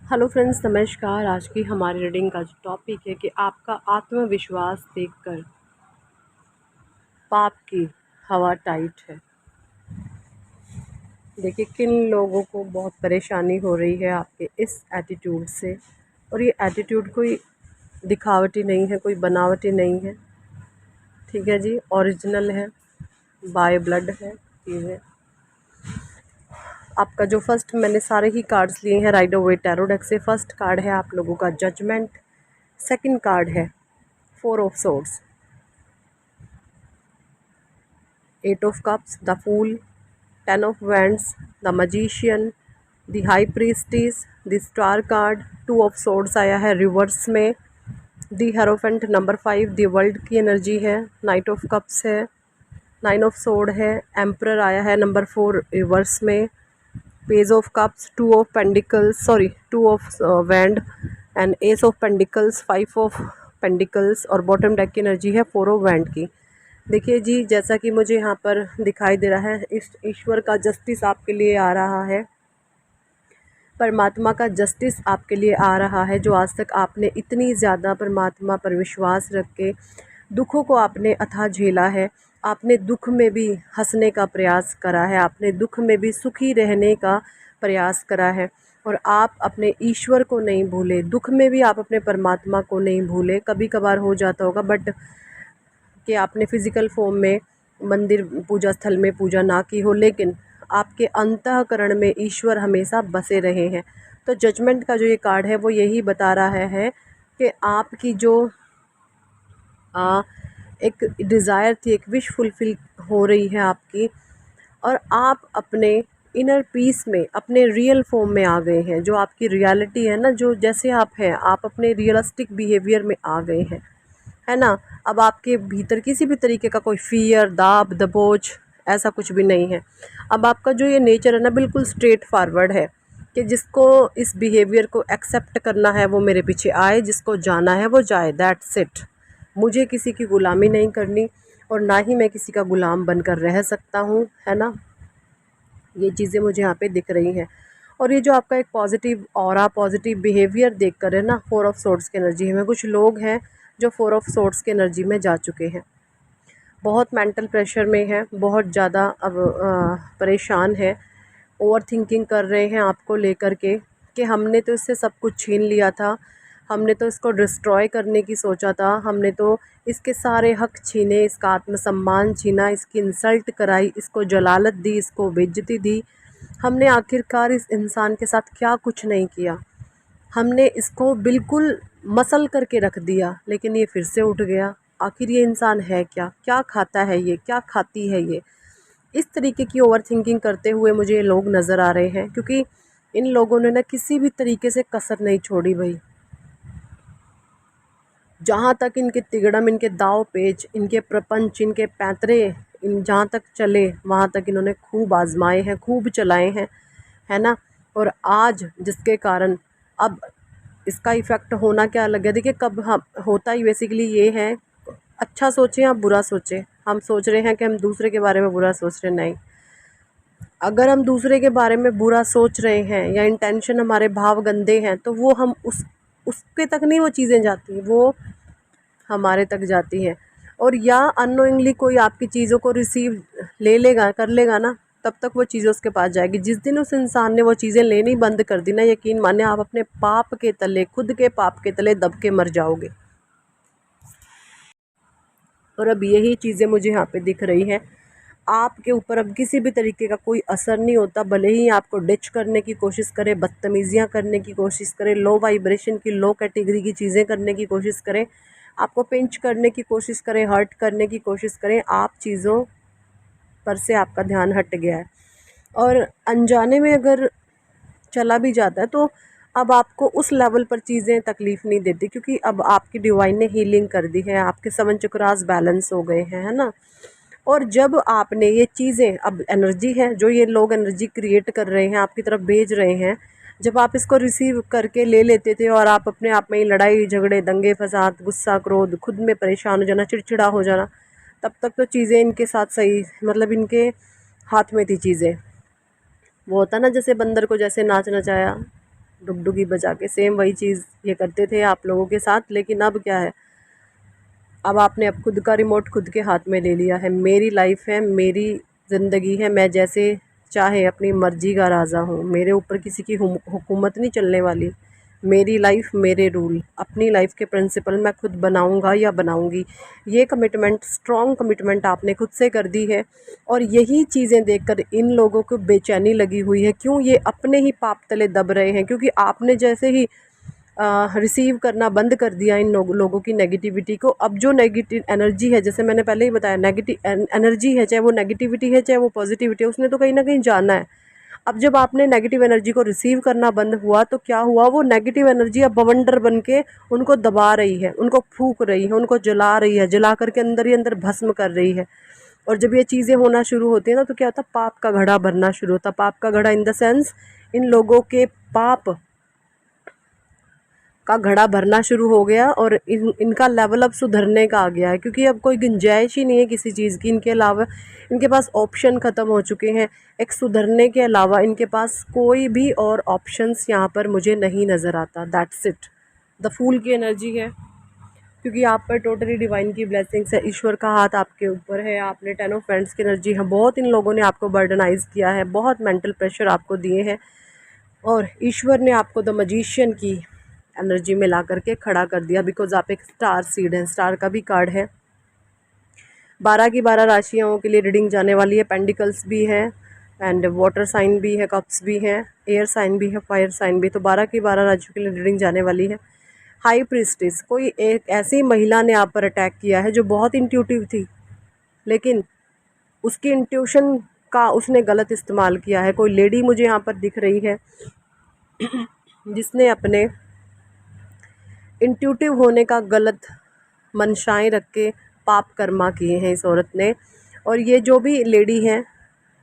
Hello friends, नमस्कार। आज की हमारी रीडिंग का जो टॉपिक है कि आपका आत्मविश्वास देखकर पाप की हवा टाइट है। देखिए, किन लोगों को बहुत परेशानी हो रही है आपके इस एटीट्यूड से। और ये एटीट्यूड कोई दिखावटी नहीं है, कोई बनावटी नहीं है। ठीक है जी, ओरिजिनल है, बाय ब्लड है चीज़ें। आपका जो फर्स्ट, मैंने सारे ही कार्ड्स लिए हैं राइडर वेट टैरो डेक से। फर्स्ट कार्ड है आप लोगों का जजमेंट। सेकंड कार्ड है 4 of swords, 8 of cups, the fool, 10 of wands, the magician, the high priestess, the star card, 2 of swords आया है रिवर्स में, the hierophant number 5 the world की एनर्जी है, नाइट ऑफ कप्स है, 9 of sword है, emperor आया है number 4 reverse में, page of cups, 2 of pentacles, sorry 2 of wand and S of pentacles, 5 of pentacles और बॉटम डेक की एनर्जी है 4 ऑफ वैंड की। देखिए जी, जैसा कि मुझे यहाँ पर दिखाई दे रहा है, इस ईश्वर का जस्टिस आपके लिए आ रहा है, परमात्मा का जस्टिस आपके लिए आ रहा है। जो आज तक आपने इतनी ज़्यादा परमात्मा पर विश्वास रख के दुखों को आपने अथाह झेला है, आपने दुख में भी हंसने का प्रयास करा है, आपने दुख में भी सुखी रहने का प्रयास करा है, और आप अपने ईश्वर को नहीं भूले, दुख में भी आप अपने परमात्मा को नहीं भूले। कभी कभार हो जाता होगा बट कि आपने फिज़िकल फॉर्म में मंदिर पूजा स्थल में पूजा ना की हो, लेकिन आपके अंतःकरण में ईश्वर हमेशा बसे रहे हैं। तो जजमेंट का जो ये कार्ड है वो यही बता रहा है कि आपकी जो एक डिज़ायर थी, एक विश फुलफ़िल हो रही है आपकी, और आप अपने इनर पीस में, अपने रियल फॉर्म में आ गए हैं। जो आपकी रियलिटी है ना, जो जैसे आप हैं, आप अपने रियलिस्टिक बिहेवियर में आ गए हैं, है ना। अब आपके भीतर किसी भी तरीके का कोई फियर, दाब दबोच ऐसा कुछ भी नहीं है। अब आपका जो ये नेचर है ना, बिल्कुल स्ट्रेट फॉरवर्ड है कि जिसको इस बिहेवियर को एक्सेप्ट करना है वो मेरे पीछे आए, जिसको जाना है वो जाए, दैट्स इट। मुझे किसी की ग़ुलामी नहीं करनी और ना ही मैं किसी का ग़ुलाम बनकर रह सकता हूँ, है ना। ये चीज़ें मुझे यहाँ पे दिख रही हैं। और ये जो आपका एक पॉजिटिव ऑरा, पॉजिटिव बिहेवियर देखकर है ना, 4 ऑफ सोर्ड्स की एनर्जी में कुछ लोग हैं जो 4 ऑफ सोर्ड्स की एनर्जी में जा चुके हैं, बहुत मेंटल प्रेशर में है, बहुत ज़्यादा अब परेशान है, ओवर थिंकिंग कर रहे हैं आपको लेकर के कि हमने तो इससे सब कुछ छीन लिया था, हमने तो इसको डिस्ट्रॉय करने की सोचा था, हमने तो इसके सारे हक छीने, इसका आत्मसम्मान छीना, इसकी इंसल्ट कराई, इसको जलालत दी, इसको बेइज्जती दी। हमने आखिरकार इस इंसान के साथ क्या कुछ नहीं किया, हमने इसको बिल्कुल मसल करके रख दिया, लेकिन ये फिर से उठ गया। आखिर ये इंसान है क्या, क्या खाता है ये, क्या खाती है ये। इस तरीके की ओवर थिंकिंग करते हुए मुझे ये लोग नज़र आ रहे हैं, क्योंकि इन लोगों ने ना किसी भी तरीके से कसर नहीं छोड़ी भाई। जहाँ तक इनके तिगड़म, इनके दाव पेच, इनके प्रपंच, इनके पैंतरे इन जहाँ तक चले वहाँ तक इन्होंने खूब आजमाए हैं, खूब चलाए हैं, है ना। और आज जिसके कारण अब इसका इफ़ेक्ट होना क्या लग गया, देखिए कब हम होता ही बेसिकली ये है, अच्छा सोचें या बुरा सोचें। हम सोच रहे हैं कि हम दूसरे के बारे में बुरा सोच रहे हैं, नहीं। अगर हम दूसरे के बारे में बुरा सोच रहे हैं या इंटेंशन, हमारे भाव गंदे हैं, तो वो हम उसके तक नहीं वो चीज़ें जाती, वो हमारे तक जाती हैं। और या अननोइंगली कोई आपकी चीज़ों को रिसीव ले लेगा, कर लेगा ना, तब तक वो चीज़ें उसके पास जाएगी। जिस दिन उस इंसान ने वो चीज़ें लेनी बंद कर दी ना, यकीन माने आप अपने पाप के तले, खुद के पाप के तले दब के मर जाओगे। और अब यही चीज़ें मुझे यहाँ पे दिख रही हैं। आपके ऊपर अब किसी भी तरीके का कोई असर नहीं होता, भले ही आपको डिच करने की कोशिश करे, बदतमीज़ियाँ करने की कोशिश करे, लो वाइब्रेशन की, लो कैटेगरी की चीज़ें करने की कोशिश करें, आपको पिंच करने की कोशिश करें, हर्ट करने की कोशिश करें, आप चीज़ों पर से आपका ध्यान हट गया है। और अनजाने में अगर चला भी जाता है तो अब आपको उस लेवल पर चीज़ें तकलीफ़ नहीं देती, क्योंकि अब आपकी डिवाइन ने हीलिंग कर दी है, आपके 7 चक्रास बैलेंस हो गए हैं, है ना। और जब आपने ये चीज़ें, अब एनर्जी है जो ये लोग एनर्जी क्रिएट कर रहे हैं, आपकी तरफ भेज रहे हैं, जब आप इसको रिसीव करके ले लेते थे और आप अपने आप में ही लड़ाई झगड़े, दंगे फसाद, गुस्सा क्रोध, खुद में परेशान हो जाना, चिड़चिड़ा हो जाना, तब तक तो चीज़ें इनके साथ सही, मतलब इनके हाथ में थी चीज़ें। वो होता ना, जैसे बंदर को जैसे नाच नचाया, डुगडुगी बजा के। सेम वही चीज़ ये करते थे आप लोगों के साथ, लेकिन अब क्या है, अब आपने अब खुद का रिमोट खुद के हाथ में ले लिया है। मेरी लाइफ है, मेरी ज़िंदगी है, मैं जैसे चाहे अपनी मर्ज़ी का राजा हूँ, मेरे ऊपर किसी की हुकूमत नहीं चलने वाली। मेरी लाइफ मेरे रूल, अपनी लाइफ के प्रिंसिपल मैं खुद बनाऊँगा या बनाऊँगी। ये कमिटमेंट, स्ट्रॉन्ग कमिटमेंट आपने खुद से कर दी है। और यही चीज़ें देखकर इन लोगों को बेचैनी लगी हुई है। क्यों? ये अपने ही पाप तले दब रहे हैं, क्योंकि आपने जैसे ही रिसीव करना बंद कर दिया इन लोगों की नेगेटिविटी को। अब जो नेगेटिव एनर्जी है, जैसे मैंने पहले ही बताया, नेगेटिव एनर्जी है, चाहे वो नेगेटिविटी है चाहे वो पॉजिटिविटी है, उसने तो कहीं ना कहीं जाना है। अब जब आपने नेगेटिव एनर्जी को रिसीव करना बंद हुआ तो क्या हुआ, वो नेगेटिव एनर्जी अब बवंडर बन के उनको दबा रही है, उनको फूंक रही है, उनको जला रही है, जला करके अंदर ही अंदर भस्म कर रही है। और जब ये चीज़ें होना शुरू होती है ना, तो क्या होता है, पाप का घड़ा भरना शुरू होता। पाप का घड़ा इन द सेंस, इन लोगों के पाप का घड़ा भरना शुरू हो गया और इनका लेवल अब सुधरने का आ गया है, क्योंकि अब कोई गुंजाइश ही नहीं है किसी चीज़ की। इनके अलावा इनके पास ऑप्शन ख़त्म हो चुके हैं। एक सुधरने के अलावा इनके पास कोई भी और ऑप्शंस यहाँ पर मुझे नहीं नज़र आता। That's it. द फूल की एनर्जी है, क्योंकि आप पर टोटली डिवाइन की ब्लेसिंग्स है, ईश्वर का हाथ आपके ऊपर है। आपने 10 ऑफ फ्रेंड्स की एनर्जी है, बहुत इन लोगों ने आपको बर्डनाइज किया है, बहुत मेंटल प्रेशर आपको दिए हैं, और ईश्वर ने आपको द मजिशियन की एनर्जी में ला करके खड़ा कर दिया, बिकॉज आप एक स्टार सीड हैं। स्टार का भी कार्ड है। 12 की 12 राशियों के लिए रीडिंग जाने वाली है। पेंडिकल्स भी है एंड वाटर साइन भी है, कप्स भी है, एयर साइन भी है, फायर साइन भी। तो 12 की 12 राशियों के लिए रीडिंग जाने वाली है। हाई प्रीस्टिस, कोई एक ऐसी महिला ने आप पर अटैक किया है जो बहुत इंट्यूटिव थी, लेकिन उसकी इंट्यूशन का उसने गलत इस्तेमाल किया है। कोई लेडी मुझे यहाँ पर दिख रही है जिसने अपने इंट्यूटिव होने का गलत मंशाएं रख के पाप कर्मा किए हैं इस औरत ने। और ये जो भी लेडी है,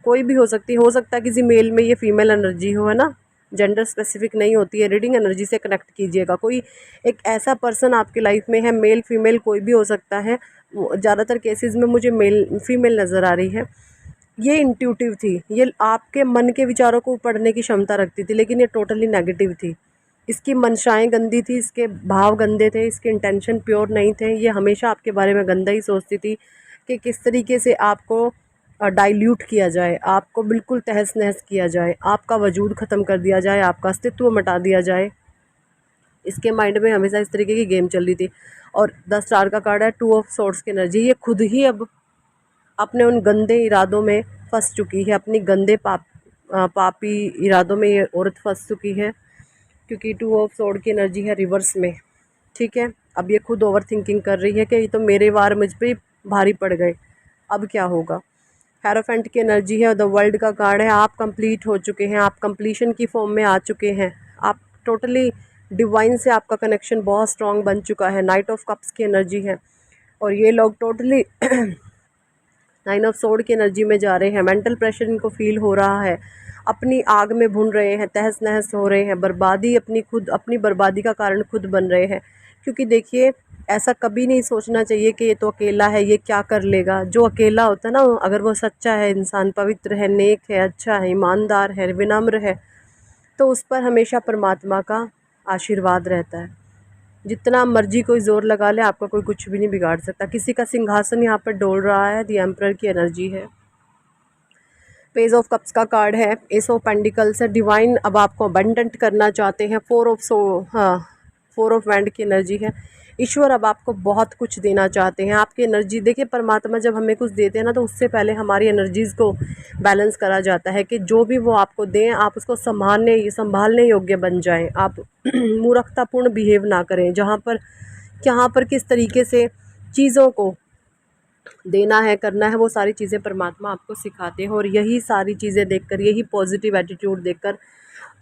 कोई भी हो सकता है किसी मेल में ये फीमेल एनर्जी हो, है ना, जेंडर स्पेसिफिक नहीं होती है। रीडिंग एनर्जी से कनेक्ट कीजिएगा। कोई एक ऐसा पर्सन आपकी लाइफ में है, मेल फीमेल कोई भी हो सकता है। ज़्यादातर केसेस में मुझे मेल फीमेल नज़र आ रही है। ये इंट्यूटिव थी, ये आपके मन के विचारों को पढ़ने की क्षमता रखती थी, लेकिन ये टोटली नेगेटिव थी। इसकी मंशाएं गंदी थी, इसके भाव गंदे थे, इसके इंटेंशन प्योर नहीं थे। ये हमेशा आपके बारे में गंदा ही सोचती थी कि किस तरीके से आपको डाइल्यूट किया जाए, आपको बिल्कुल तहस नहस किया जाए, आपका वजूद ख़त्म कर दिया जाए, आपका अस्तित्व मिटा दिया जाए। इसके माइंड में हमेशा इस तरीके की गेम चल रही थी। और 10 स्टार का कार्ड है, 2 ऑफ सोर्ड्स की एनर्जी। ये खुद ही अब अपने उन गंदे इरादों में फंस चुकी है, अपनी गंदे पापी इरादों में ये औरत फंस चुकी है, क्योंकि 2 ऑफ सोर्ड की एनर्जी है रिवर्स में। ठीक है, अब ये खुद ओवर थिंकिंग कर रही है कि ये तो मेरे वार मुझ पे भारी पड़ गए, अब क्या होगा। हेरोफेंट की एनर्जी है, द वर्ल्ड का कार्ड है। आप कंप्लीट हो चुके हैं, आप कंप्लीशन की फॉर्म में आ चुके हैं, आप टोटली डिवाइन से आपका कनेक्शन बहुत स्ट्रॉन्ग बन चुका है। नाइट ऑफ कप्स की एनर्जी है, और ये लोग टोटली 9 ऑफ सोर्ड की एनर्जी में जा रहे हैं। मेंटल प्रेशर इनको फील हो रहा है, अपनी आग में भुन रहे हैं, तहस नहस हो रहे हैं, बर्बादी अपनी बर्बादी का कारण खुद बन रहे हैं। क्योंकि देखिए, ऐसा कभी नहीं सोचना चाहिए कि ये तो अकेला है, ये क्या कर लेगा। जो अकेला होता है ना, अगर वो सच्चा है, इंसान पवित्र है, नेक है, अच्छा है, ईमानदार है, विनम्र है, तो उस पर हमेशा परमात्मा का आशीर्वाद रहता है। जितना मर्जी कोई ज़ोर लगा ले, आपका कोई कुछ भी नहीं बिगाड़ सकता। किसी का सिंहासन यहाँ पर डोल रहा है, द एम्परर की एनर्जी है। पेज ऑफ कप्स का कार्ड है, एस ऑफ पेंडिकल्स है। डिवाइन अब आपको अबंडेंट करना चाहते हैं। 4 ऑफ वैंड की एनर्जी है। ईश्वर अब आपको बहुत कुछ देना चाहते हैं। आपकी एनर्जी देखिए, परमात्मा जब हमें कुछ देते हैं ना, तो उससे पहले हमारी एनर्जीज़ को बैलेंस करा जाता है कि जो भी वो आपको दें, आप उसको संभालने योग्य बन जाएं। आप मूर्खतापूर्ण बिहेव ना करें। जहाँ पर किस तरीके से चीज़ों को देना है, करना है, वो सारी चीज़ें परमात्मा आपको सिखाते हैं। और यही सारी चीज़ें देखकर, यही पॉजिटिव एटीट्यूड देखकर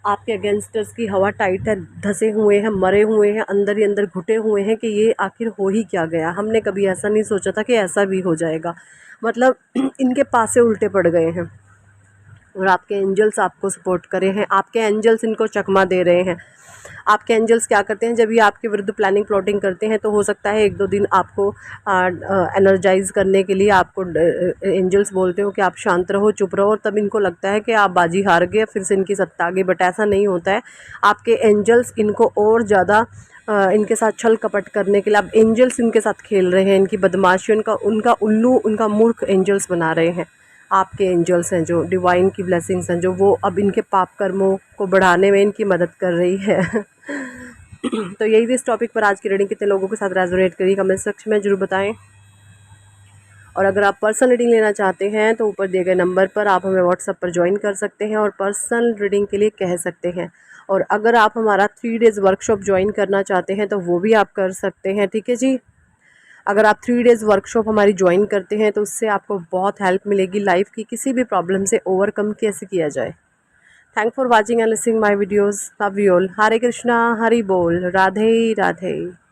आपके अगेंस्टर्स की हवा टाइट है, धंसे हुए हैं, मरे हुए हैं, अंदर ही अंदर घुटे हुए हैं कि ये आखिर हो ही क्या गया। हमने कभी ऐसा नहीं सोचा था कि ऐसा भी हो जाएगा। मतलब इनके पासे उल्टे पड़ गए हैं, और आपके एंजल्स आपको सपोर्ट करे हैं, आपके एंजल्स इनको चकमा दे रहे हैं। आपके एंजल्स क्या करते हैं, जब ये आपके विरुद्ध प्लानिंग प्लॉटिंग करते हैं तो हो सकता है 1-2 दिन आपको एनर्जाइज करने के लिए आपको एंजल्स बोलते हो कि आप शांत रहो, चुप रहो, और तब इनको लगता है कि आप बाजी हार गए, फिर से इनकी सत्ता आ गई। बट ऐसा नहीं होता है। आपके एंजल्स इनको और ज़्यादा इनके साथ छल कपट करने के लिए आप एंजल्स इनके साथ खेल रहे हैं, इनकी बदमाशी, उनका उल्लू, उनका मूर्ख एंजल्स बना रहे हैं। आपके एंजल्स हैं जो डिवाइन की ब्लेसिंग्स हैं, जो वो अब इनके पाप कर्मों को बढ़ाने में इनकी मदद कर रही है। तो यही थी इस टॉपिक पर आज की रीडिंग। कितने लोगों के साथ रेजोनेट करी कमेंट सेक्शन में जरूर बताएं। और अगर आप पर्सनल रीडिंग लेना चाहते हैं तो ऊपर दिए गए नंबर पर आप हमें व्हाट्सएप पर ज्वाइन कर सकते हैं और पर्सनल रीडिंग के लिए कह सकते हैं। और अगर आप हमारा 3 डेज़ वर्कशॉप ज्वाइन करना चाहते हैं तो वो भी आप कर सकते हैं, ठीक है जी। अगर आप 3 डेज़ वर्कशॉप हमारी ज्वाइन करते हैं तो उससे आपको बहुत हेल्प मिलेगी लाइफ की किसी भी प्रॉब्लम से ओवरकम कैसे किया जाए। Thank for watching and listening my videos. Love you all. Hare Krishna, Hari बोल, राधे राधे।